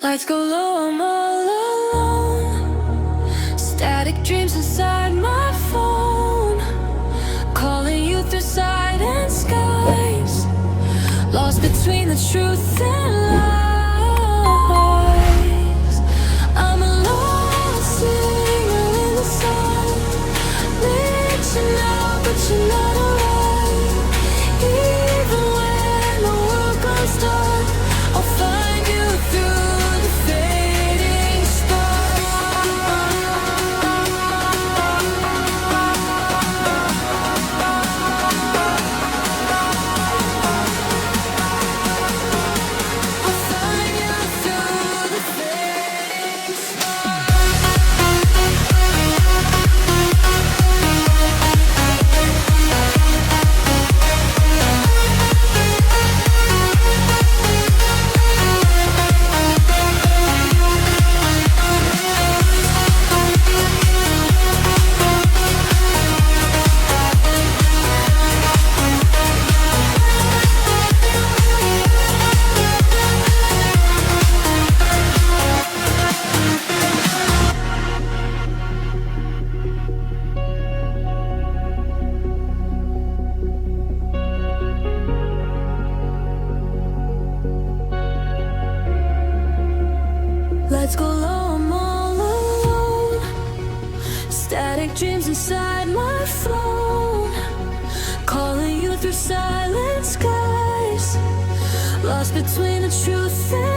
Lights go low, I'm all alone. Static dreams inside my phone, calling you through silent skies, lost between the truth and lies. I'm a lost singer in the sun, reaching out but you're not around. Even when the world goes dark, I'll find you through the fading spark. I'll find you through the fading spark. Let's go low, I'm all alone. Static dreams inside my phone, calling you through silent skies, lost between the truth and